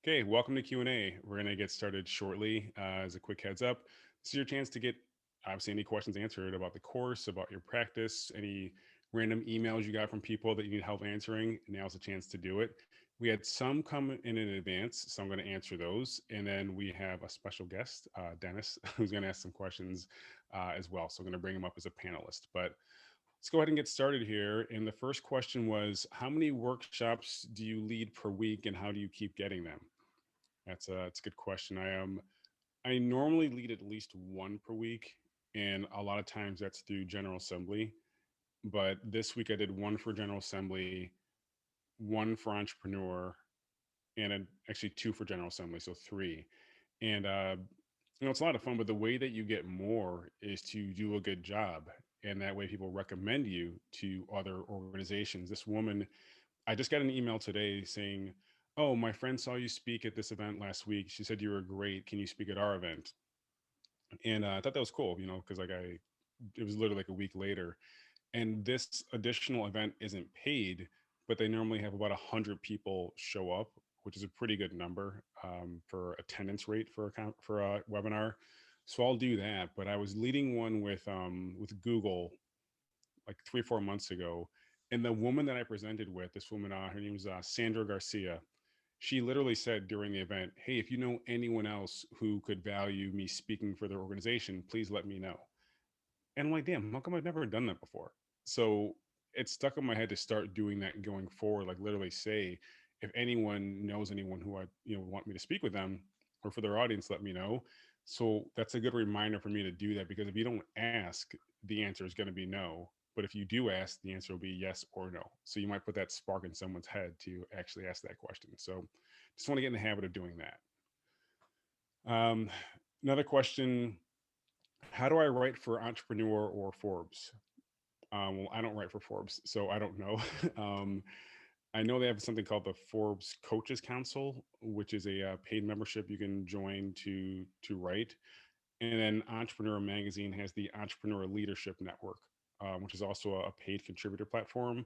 Okay, welcome to Q&A. We're going to get started shortly. As a quick heads up, this is your chance to get obviously any questions answered about the course, about your practice, any random emails you got from people that you need help answering. Now's the chance to do it. We had some come in advance, so I'm going to answer those. And then we have a special guest, Dennis, who's going to ask some questions as well. So I'm going to bring him up as a panelist. But let's go ahead and get started here. And the first question was, how many workshops do you lead per week and how do you keep getting them? That's a good question. I normally lead at least one per week, and a lot of times that's through General Assembly. But this week I did one for General Assembly, one for Entrepreneur, and actually two for General Assembly, so three. And it's a lot of fun. But the way that you get more is to do a good job, and that way people recommend you to other organizations. This woman, I just got an email today saying, "Oh, my friend saw you speak at this event last week. She said you were great. Can you speak at our event?" And I thought that was cool, because it was literally like a week later. And this additional event isn't paid, but they normally have about 100 people show up, which is a pretty good number for attendance rate for for a webinar. So I'll do that. But I was leading one with Google like 3 or 4 months ago, and the woman that I presented with, this woman, her name was Sandra Garcia. She literally said during the event, "Hey, if you know anyone else who could value me speaking for their organization, please let me know." And I'm like, damn, how come I've never done that before? So it stuck in my head to start doing that going forward. Like literally say, if anyone knows anyone who I want me to speak with them or for their audience, let me know. So that's a good reminder for me to do that, because if you don't ask, the answer is going to be no. But if you do ask, the answer will be yes or no. So you might put that spark in someone's head to actually ask that question. So just want to get in the habit of doing that. Another question: how do I write for Entrepreneur or Forbes? Well, I don't write for Forbes, so I don't know. um, I know they have something called the Forbes Coaches Council, which is a paid membership you can join to write. And then Entrepreneur Magazine has the Entrepreneur Leadership Network, which is also a paid contributor platform.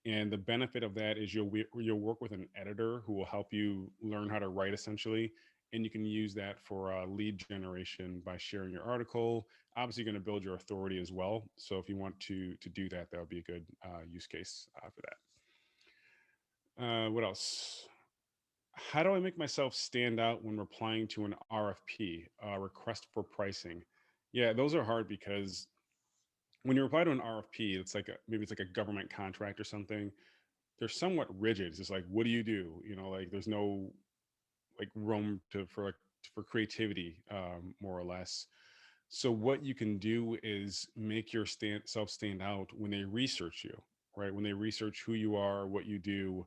And the benefit of that is you'll work with an editor who will help you learn how to write essentially, and you can use that for lead generation by sharing your article. Obviously, you're going to build your authority as well. So if you want to do that, that would be a good use case for that. What else? How do I make myself stand out when replying to an RFP, request for pricing? Yeah, those are hard because when you reply to an RFP, maybe it's like a government contract or something. They're somewhat rigid. It's just like, what do you do? Like there's no like room for creativity, more or less. So what you can do is make your self stand out when they research you, right? When they research who you are, what you do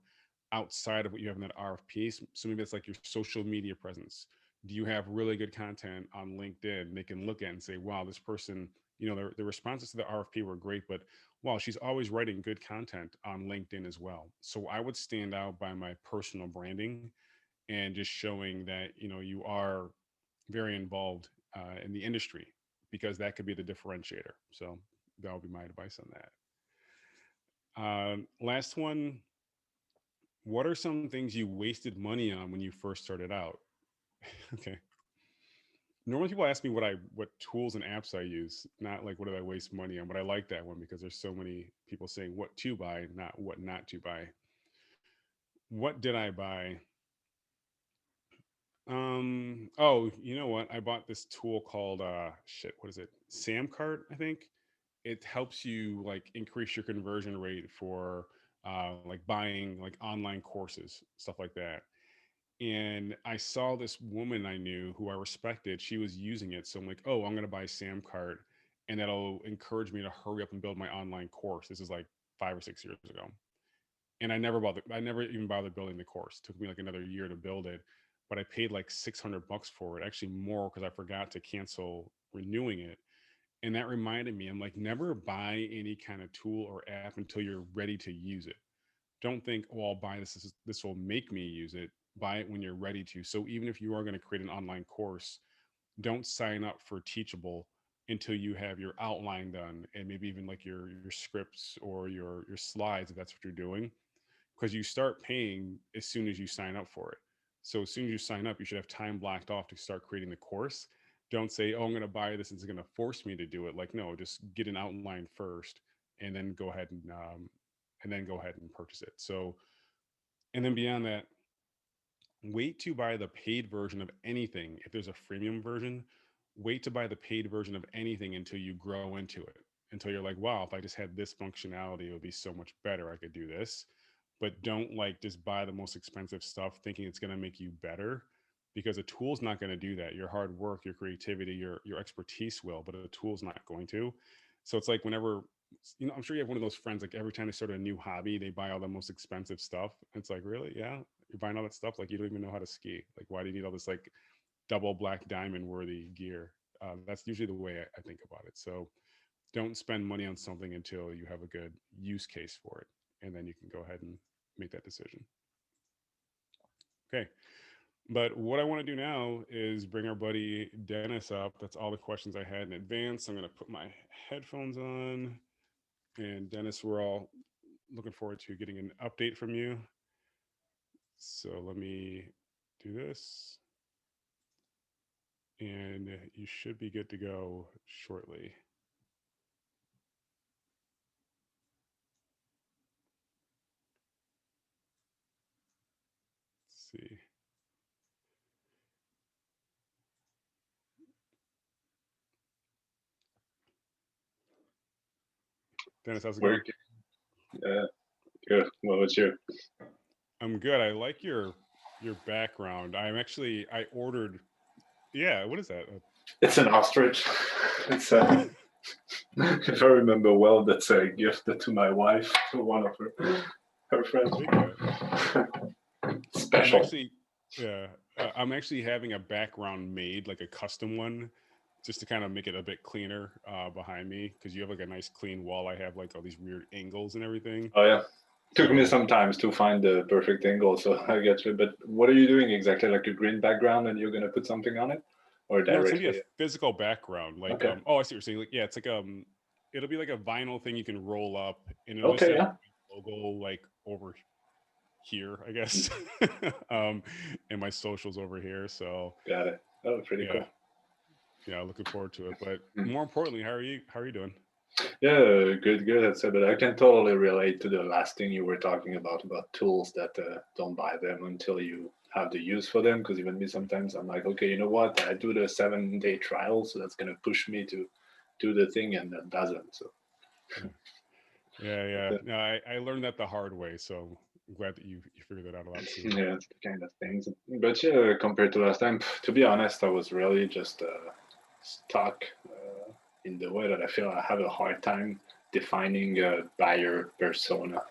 outside of what you have in that RFP. So maybe it's like your social media presence. Do you have really good content on LinkedIn? They can look at and say, wow, this person, their responses to the RFP were great, but wow, she's always writing good content on LinkedIn as well. So I would stand out by my personal branding and just showing that, you are very involved in the industry, because that could be the differentiator. So that would be my advice on that. Last one: what are some things you wasted money on when you first started out? Okay. Normally people ask me what tools and apps I use, not like what did I waste money on. But I like that one because there's so many people saying what to buy, not what not to buy. What did I buy? Oh, you know what? I bought this tool called shit, what is it? Samcart, I think. It helps you like increase your conversion rate for like buying like online courses, stuff like that. And I saw this woman I knew who I respected. She was using it. So I'm like, oh, I'm going to buy Samcart, and that'll encourage me to hurry up and build my online course. This is like 5 or 6 years ago. And I never even bothered building the course. It took me like another year to build it, but I paid like 600 bucks for it, actually more, because I forgot to cancel renewing it. And that reminded me, I'm like, never buy any kind of tool or app until you're ready to use it. Don't think, oh, I'll buy this. This will make me use it. Buy it when you're ready to. So even if you are going to create an online course, don't sign up for Teachable until you have your outline done, and maybe even like your scripts or your slides, if that's what you're doing, because you start paying as soon as you sign up for it. So as soon as you sign up, you should have time blocked off to start creating the course. Don't say, "Oh, I'm going to buy this. It's going to force me to do it." Like, no, just get an outline first, and then go ahead and purchase it. So, and then beyond that, wait to buy the paid version of anything. If there's a freemium version, wait to buy the paid version of anything until you grow into it, until you're like, wow, if I just had this functionality, it would be so much better. I could do this. But don't like just buy the most expensive stuff thinking it's going to make you better, because a tool's not going to do that. Your hard work, your creativity, your expertise will, but a tool's not going to. So it's like whenever, I'm sure you have one of those friends, like every time they start a new hobby, they buy all the most expensive stuff. It's like, really? Yeah, you're buying all that stuff, like you don't even know how to ski. Like, why do you need all this like double black diamond worthy gear? That's usually the way I think about it. So don't spend money on something until you have a good use case for it, and then you can go ahead and make that decision. Okay. But what I want to do now is bring our buddy Dennis up. That's all the questions I had in advance. I'm going to put my headphones on. And Dennis, we're all looking forward to getting an update from you. So let me do this. And you should be good to go shortly. Let's see. Dennis, how's it going? Yeah, good. What was your? I'm good. I like your background. I ordered. Yeah, what is that? It's an ostrich. It's if I remember well, that's a gift to my wife, to one of her I friends. dig that. I'm Special. actually, yeah, I'm actually having a background made, like a custom one, just to kind of make it a bit cleaner behind me, because you have like a nice clean wall. I have like all these weird angles and everything. Oh yeah. Took me So some time to find the perfect angle, so I get you. But what are you doing exactly? Like a green background, and you're gonna put something on it, or no, it's gonna be a directly? physical background. Like, Okay. oh, I see what you're saying. Like, yeah, it's like it'll be like a vinyl thing you can roll up, and it'll just Okay. have Yeah. my logo like over here, I guess, and my socials over here. So Got it. Oh, pretty yeah, cool. yeah, looking forward to it. But Hmm. more importantly, how are you? How are you doing? Yeah, good, good. That's it. But I can totally relate to the last thing you were talking about tools that don't buy them until you have the use for them. Because even me, sometimes I'm like, okay, you know what? I do the 7 day trial, so that's gonna push me to do the thing, and that doesn't. So Yeah. Yeah, yeah. but, No, I learned that the hard way, so I'm glad that you figured that out a lot sooner. yeah, it's the kind of things. But yeah, compared to last time, to be honest, I was really just stuck in the way that I feel I have a hard time defining a buyer persona.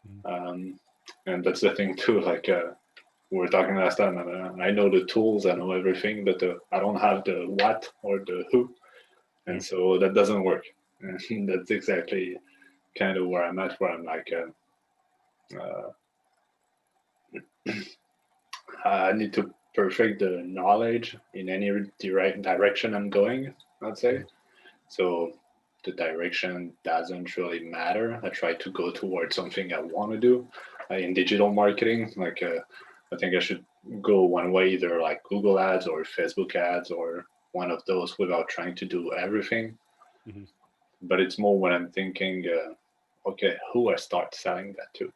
Mhm. Um, and that's the thing too. Like we were talking last time, and I know the tools, I know everything, but I don't have the what or the who, Yeah, and so that doesn't work. And that's exactly kind of where I'm at, where I'm like, uh, I need to perfect the knowledge in any direct direction I'm going, I'd say. mhm. So the direction doesn't really matter. I try to go towards something I want to do in digital marketing. Like I think I should go one way, either like Google ads or Facebook ads or one of those without trying to do everything. Mhm. But it's more when I'm thinking, okay, who I start selling that to.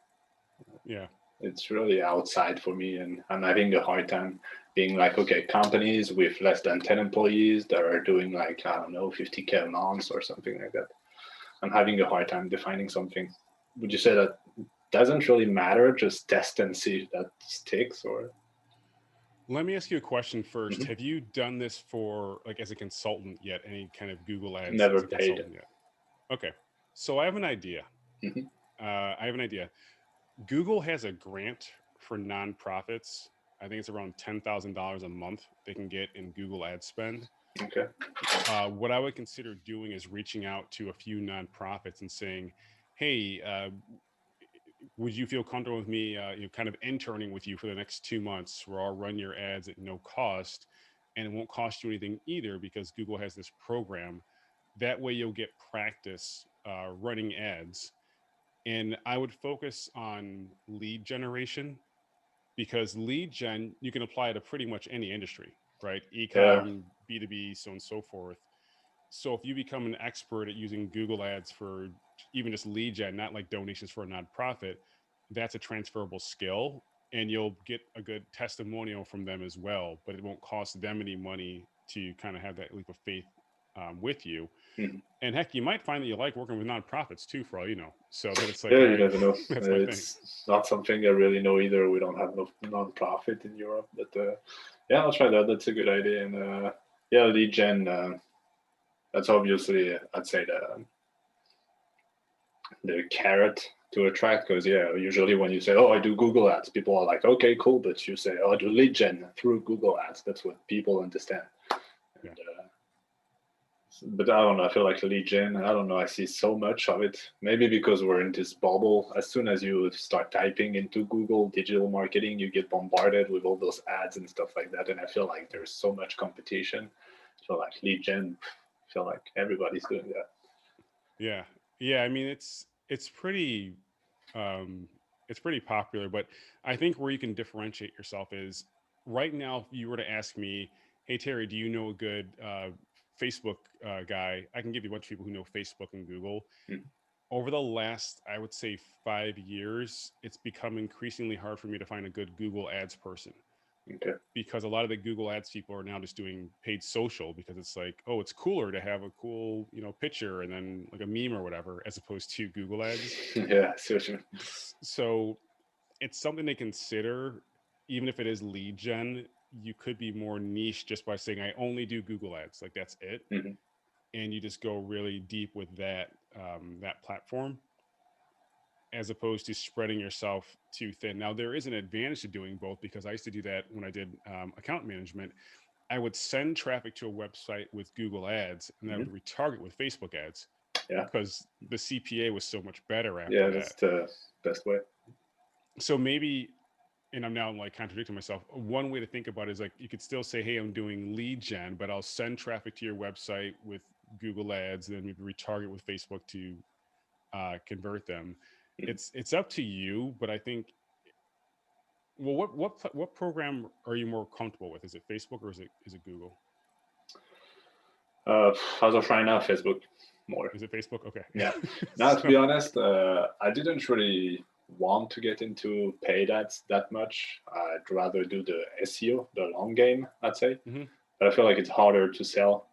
Yeah, It's really outside for me, and I'm having a hard time being like, okay, companies with less than 10 employees that are doing like, I don't know, 50K a month or something like that. I'm having a hard time defining something. Would you say that doesn't really matter? Just test and see if that sticks, or let me ask you a question first. Mhm. Have you done this for like as a consultant yet? Any kind of Google ads as Never a paid? consultant yet? Okay, so I have an idea. Hmm. I have an idea. Google has a grant for nonprofits. I think it's around $10,000 a month they can get in Google ad spend. Okay. What I would consider doing is reaching out to a few nonprofits and saying, "Hey, would you feel comfortable with me, kind of interning with you for the next 2 months, where I'll run your ads at no cost, and it won't cost you anything either because Google has this program. That way, you'll get practice running ads." And I would focus on lead generation, because lead gen you can apply to pretty much any industry, right? Yeah. Ecom, B2B, so on and so forth. So if you become an expert at using Google Ads for even just lead gen, not like donations for a nonprofit, that's a transferable skill, and you'll get a good testimonial from them as well. But it won't cost them any money to kind of have that leap of faith with you. Mhm. And heck, you might find that you like working with nonprofits too, for all you know. So then it's like, Yeah, all you right, never know. that's my thing. It's not something I really know either. We don't have no non-profit in Europe, but yeah, I'll try that. That's a good idea. And yeah, lead gen. That's obviously, I'd say, the carrot to attract. Because yeah, usually when you say, "Oh, I do Google Ads," people are like, "Okay, cool," but you say, "Oh, I do lead gen through Google Ads." That's what people understand. Yeah. And, but I don't know. I feel like lead gen. I don't know. I see so much of it. Maybe because we're in this bubble. As soon as you start typing into Google digital marketing, you get bombarded with all those ads and stuff like that. And I feel like there's so much competition. So like lead gen, I feel like everybody's doing that. Yeah. Yeah. I mean, it's um, it's pretty popular, but I think where you can differentiate yourself is right now. If you were to ask me, "Hey Terry, do you know a good Facebook guy?" I can give you a bunch of people who know Facebook and Google. Mm, Over the last, I would say, 5 years, it's become increasingly hard for me to find a good Google Ads person, okay. because a lot of the Google Ads people are now just doing paid social, because it's like, oh, it's cooler to have a cool, picture and then like a meme or whatever, as opposed to Google Ads. Yeah, so So it's something to consider. Even if it is lead gen, you could be more niche just by saying, I only do Google Ads. Like that's it. mm-hmm. And you just go really deep with that platform, as opposed to spreading yourself too thin. Now, there is an advantage to doing both, because I used to do that when I did account management. I would send traffic to a website with Google Ads, and I Mm-hmm. would retarget with Facebook ads, Yeah, because the CPA was so much better after yeah, that. that's the best way. So maybe, and I'm now like contradicting myself, one way to think about it is like you could still say, hey, I'm doing lead gen, but I'll send traffic to your website with Google ads, and then maybe retarget with Facebook to convert them. Mm-hmm. It's up to you, but I think, well, what program are you more comfortable with? Is it Facebook or is it Google? As of right now, Facebook more. Is it Facebook? Okay. Yeah. Now, to So be honest, I didn't really want to get into paid ads that much. I'd rather do the SEO, the long game, I'd say. mhm, But I feel like it's harder to sell,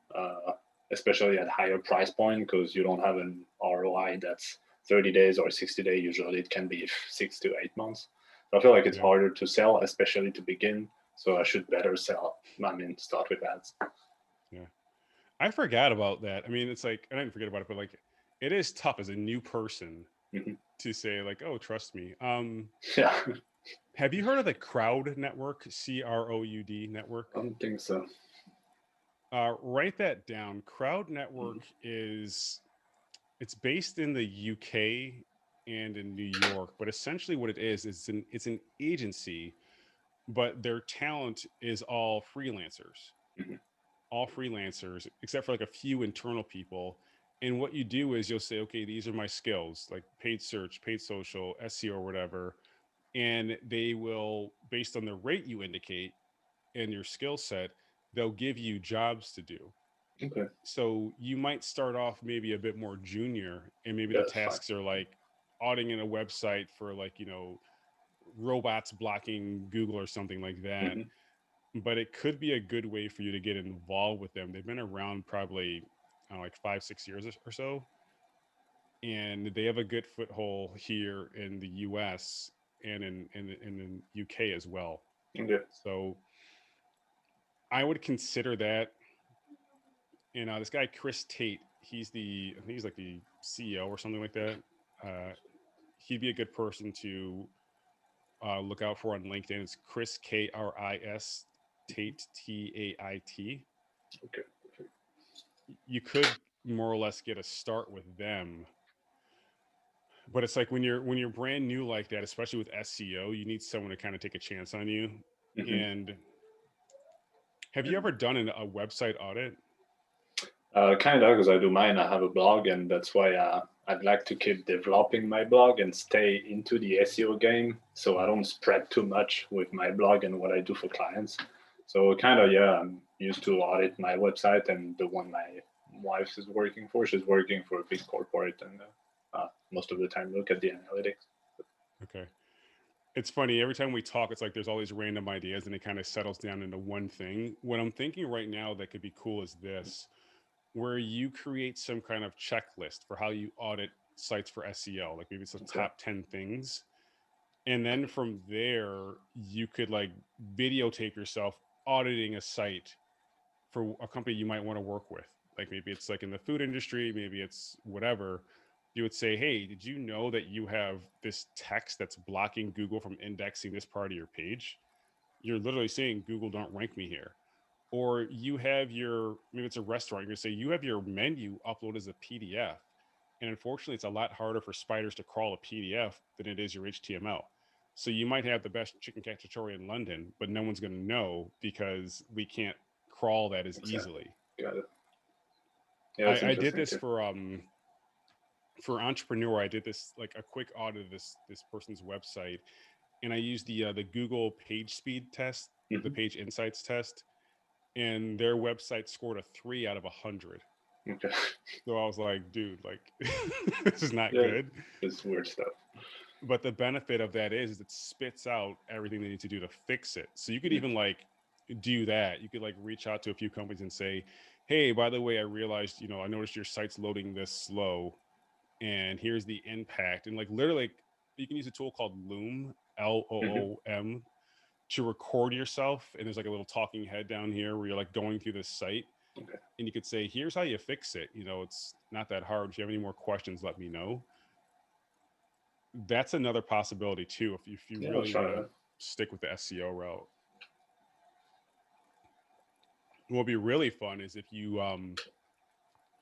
especially at higher price point, because you don't have an ROI that's 30 days or 60 days. Usually it can be 6 to 8 months. So I feel like it's yeah, harder to sell, especially to begin. So I should better sell. I mean, start with ads. yeah. I forgot about that. I mean, it's like I didn't forget about it, but like it is tough as a new person Hmm. to say like, oh, trust me. Yeah, Have you heard of the Crowd Network? CROUD network? I don't think so. Write that down. Crowd Network is it's based in the UK and in New York, but essentially what it is it's an agency, but their talent is Hmm. all freelancers, except for like a few internal people. And what you do is you'll say, okay, these are my skills, like paid search, paid social, SEO, or whatever. And they will, based on the rate you indicate and your skill set, they'll give you jobs to do. Okay, So you might start off maybe a bit more junior, and maybe the that's fine. tasks are like auditing a website for like, robots blocking Google or something like that. Hmm. But it could be a good way for you to get involved with them. They've been around probably, I don't know, like 5, 6 years or so, and they have a good foothold here in the U.S. and in the U.K. as well. Okay. So I would consider that. And this guy Chris Tate, I think he's like the CEO or something like that. Uh, he'd be a good person to look out for on LinkedIn. It's Chris Kris Tate Tait. Okay. You could more or less get a start with them, but it's like when you're brand new like that, especially with SEO, you need someone to kind of take a chance on you. Hmm. And have you ever done a website audit? Kind of, because I do mine. I have a blog, and that's why I'd like to keep developing my blog and stay into the SEO game, so I don't spread too much with my blog and what I do for clients. So kind of, yeah, I'm used to audit my website and the one my wife is working for. She's working for a big corporate, and most of the time look at the analytics. Okay. It's funny. Every time we talk, it's like there's all these random ideas and it kind of settles down into one thing. What I'm thinking right now that could be cool is this, where you create some kind of checklist for how you audit sites for SEO. Like maybe it's the Okay. top 10 things. And then from there, you could like videotape yourself auditing a site for a company you might want to work with. Like maybe it's like in the food industry, maybe it's whatever. You would say, hey, did you know that you have this text that's blocking Google from indexing this part of your page? You're literally saying, Google, don't rank me here. Or you have your, maybe it's a restaurant, you're going to say, you have your menu uploaded as a PDF. And unfortunately, it's a lot harder for spiders to crawl a PDF than it is your HTML. So you might have the best chicken cacciatore in London, but no one's going to know because we can't crawl that as Exactly. easily. Got it. Yeah, that's I did interesting this too. for entrepreneur. I did this like a quick audit of this person's website, and I used the Google Page Speed test, the Hmm. Page Insights test, and their website scored a 3 out of 100. Okay. So I was like, dude, like this is not Yeah, good. it's weird stuff. But the benefit of that is it spits out everything they need to do to fix it. So you could Mm. even like do that. You could like reach out to a few companies and say, hey, by the way, I realized, I noticed your site's loading this slow, and here's the impact. And like literally, like, you can use a tool called Loom, Hmm. Loom, to record yourself. And there's like a little talking head down here where you're like going through this site, Okay. and you could say, here's how you fix it. It's not that hard. If you have any more questions, let me know. That's another possibility too. If you Yeah, I'll really try want to that. stick with the SEO route, what would be really fun is if you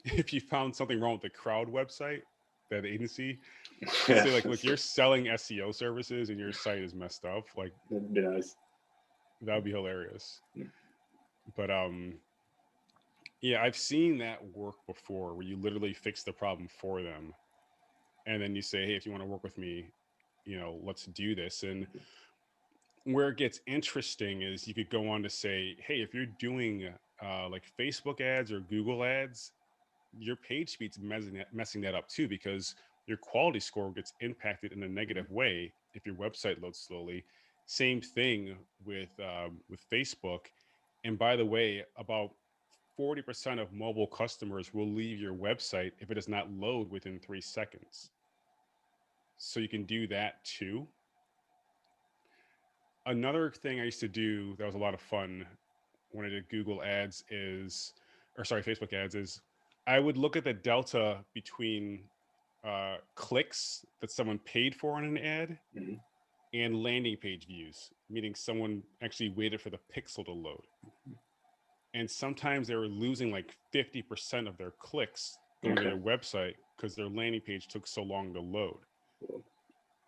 if you found something wrong with the crowd website, that agency, to Yeah, say like, look, you're selling SEO services and your site is messed up. Like that'd be nice. that would be hilarious. Mm. But yeah, I've seen that work before where you literally fix the problem for them, and then you say, hey, if you want to work with me, let's do this. And where it gets interesting is you could go on to say, hey, if you're doing like Facebook ads or Google ads, your page speed's messing that up too, because your quality score gets impacted in a Mhm. negative way if your website loads slowly. Same thing with Facebook. And by the way, about 40% of mobile customers will leave your website if it does not load within 3 seconds. So you can do that too. Another thing I used to do that was a lot of fun when I did Google ads is, or sorry, Facebook ads is, I would look at the delta between clicks that someone paid for on an ad Mhm. and landing page views, meaning someone actually waited for the pixel to load. And sometimes they were losing like 50% of their clicks going to Okay. their website because their landing page took so long to load. Cool.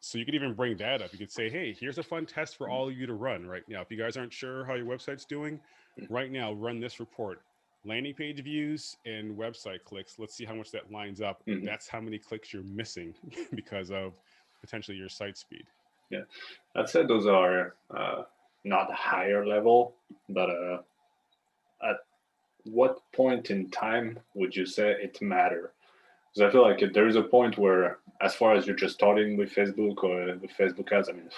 So you could even bring that up. You could say, hey, here's a fun test for all of you to run right now. If you guys aren't sure how your website's doing, right now, run this report. Landing page views and website clicks. Let's see how much that lines up. Mhm. That's how many clicks you're missing because of potentially your site speed. Yeah, I'd say those are not higher level, but at what point in time would you say it matter? Because I feel like there is a point where, as far as you're just starting with Facebook or the Facebook ads, I mean,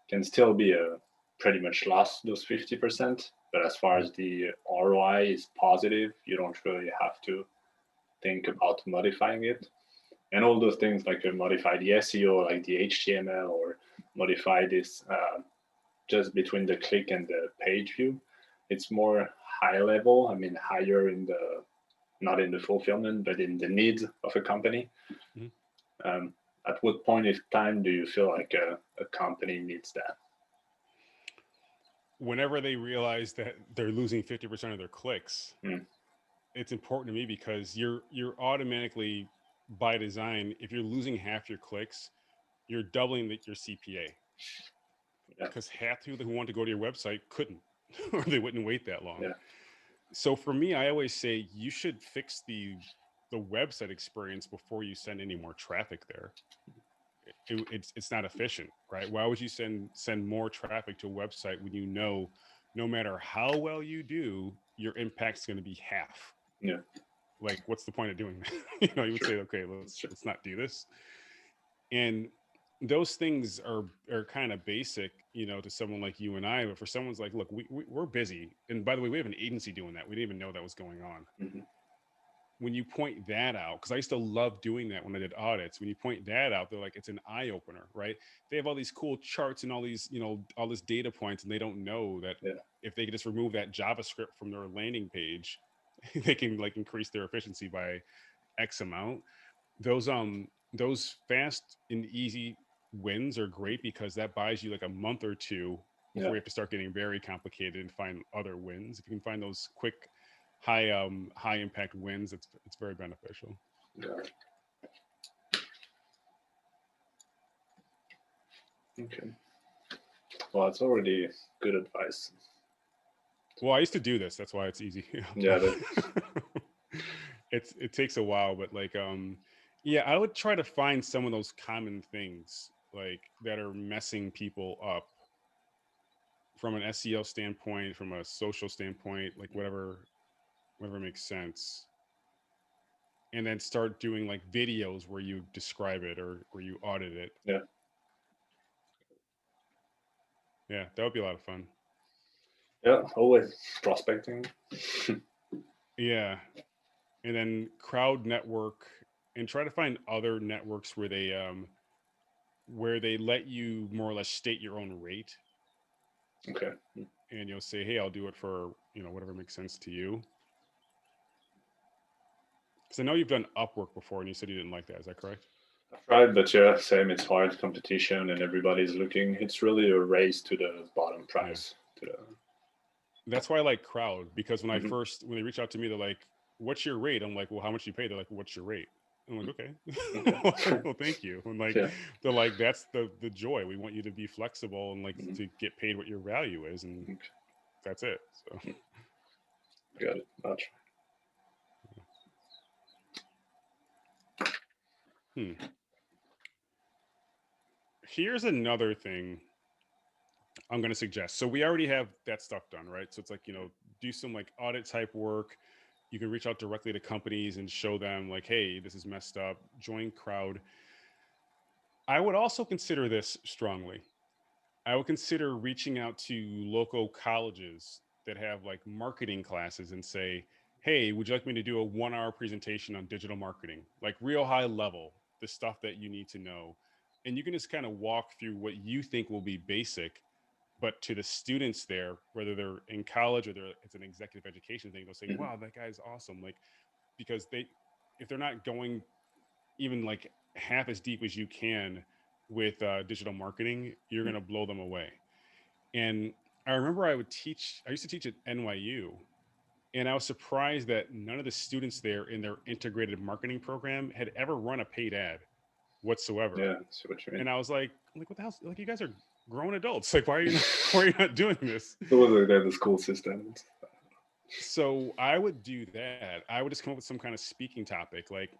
can still be a pretty much lost those 50%. But as far Mhm. as the ROI is positive, you don't really have to think about modifying it. And all those things like modify the SEO, like the HTML, or modify this just between the click and the page view. It's more high level. I mean, higher in the not in the fulfillment, but in the needs of a company. Mhm. Um, at what point in time do you feel like a company needs that? Whenever they realize that they're losing 50% of their clicks, Mm. it's important to me because you're automatically by design, if you're losing half your clicks, you're doubling your CPA Yeah, because half the people who want to go to your website couldn't or they wouldn't wait that long. yeah, So for me, I always say you should fix the the website experience before you send any more traffic there. It's not efficient, right? Why would you send more traffic to a website when you know no matter how well you do, your impact's going to be half? Yeah. Like, what's the point of doing that? You know, you would Sure. say, okay, Sure. let's not do this. And those things are kind of basic, you know, to someone like you and I. But for someone's like, look, we're busy, and by the way, we have an agency doing that. We didn't even know that was going on. Hmm. When you point that out, because I used to love doing that when I did audits, when you point that out, they're like, it's an eye opener, right? They have all these cool charts and all these, you know, all this data points, and they don't know that Yeah. if they could just remove that JavaScript from their landing page, they can like increase their efficiency by X amount. Those fast and easy wins are great because that buys you like a month or two Yeah. before you have to start getting very complicated and find other wins. If you can find those quick high impact wins, it's very beneficial. Got it. Okay. Well, it's already good advice. Well, I used to do this, that's why it's easy. Yeah. It takes a while, but like yeah, I would try to find some of those common things like that are messing people up from an SEO standpoint, from a social standpoint, like whatever makes sense. And then start doing like videos where you describe it or where you audit it. Yeah. Yeah, that would be a lot of fun. Yeah. Always prospecting. Yeah. And then crowd network and try to find other networks where they let you more or less state your own rate, Okay. and you'll say, hey, I'll do it for, you know, whatever makes sense to you. Because I know you've done Upwork before and you said you didn't like that. Is that correct? I've tried, but yeah, same. It's hard competition, and everybody's looking. It's really a race to the bottom Yeah. price. To the. That's why I like crowd, because Mhm. when they reach out to me, they're like, what's your rate? I'm like, well, how much do you pay? They're like, what's your rate? I'm like, okay. Okay. Well, thank you. And like, Yeah. they're like, that's the joy. We want you to be flexible and like Mhm. to get paid what your value is. And Okay. that's it. So, Got it. Much. hmm. Here's another thing I'm going to suggest. So we already have that stuff done, right? So it's like, you know, do some like audit type work. You can reach out directly to companies and show them like, hey, this is messed up. Join crowd. I would also consider this strongly. I would consider reaching out to local colleges that have like marketing classes and say, hey, would you like me to do a 1 hour presentation on digital marketing, like real high level, the stuff that you need to know? And you can just kind of walk through what you think will be basic, but to the students there, whether they're in college or it's an executive education thing, they'll say, Mhm. wow, that guy's awesome. Like, because if they're not going even like half as deep as you can with digital marketing, you're going to blow them away. And I remember I used to teach at NYU, and I was surprised that none of the students there in their integrated marketing program had ever run a paid ad whatsoever. Yeah. I see what you mean. And I was like, what the hell? Like, you guys are grown adults. Like, why are you not, why are you not doing this? It was like that, the school system. So I would do that. I would just come up with some kind of speaking topic, like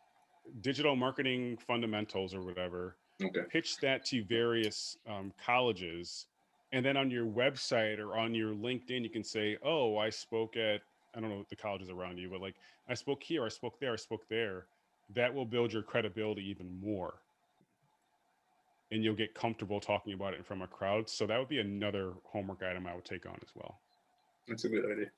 digital marketing fundamentals or whatever, Okay. pitch that to various colleges. And then on your website or on your LinkedIn, you can say, oh, I spoke at, I don't know the colleges around you, but like I spoke here, I spoke there, I spoke there. That will build your credibility even more. And you'll get comfortable talking about it in front of a crowd. So that would be another homework item I would take on as well. That's a good idea.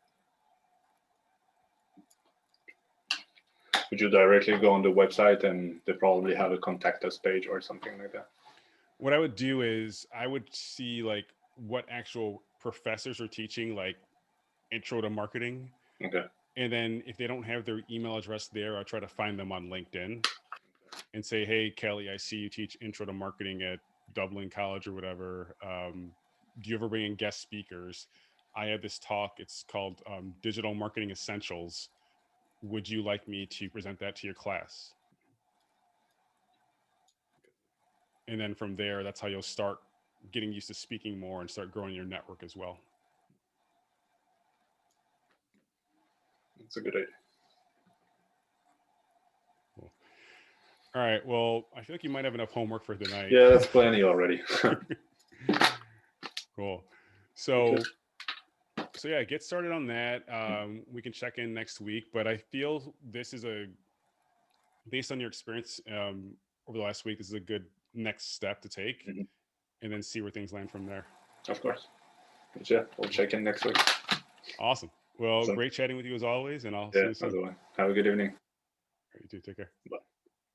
Would you directly go on the website and they probably have a contact us page or something like that? What I would do is I would see like what actual professors are teaching, like intro to marketing. Okay. And then if they don't have their email address there, I'll try to find them on LinkedIn and say, hey, Kelly, I see you teach intro to marketing at Dublin College or whatever. Do you ever bring in guest speakers? I have this talk. It's called Digital Marketing Essentials. Would you like me to present that to your class? And then from there, that's how you'll start getting used to speaking more and start growing your network as well. That's a good idea. All right. Well, I feel like you might have enough homework for tonight. Yeah, that's plenty already. Cool. Okay. So yeah, get started on that. We can check in next week, but I feel this is based on your experience over the last week, this is a good next step to take, Mhm. and then see where things land from there. Of course. But yeah, we'll check in next week. Awesome. Well, Awesome. great chatting with you as always, and I'll see Yeah, you soon. otherwise. Have a good evening. All right, you too. Take care. Bye.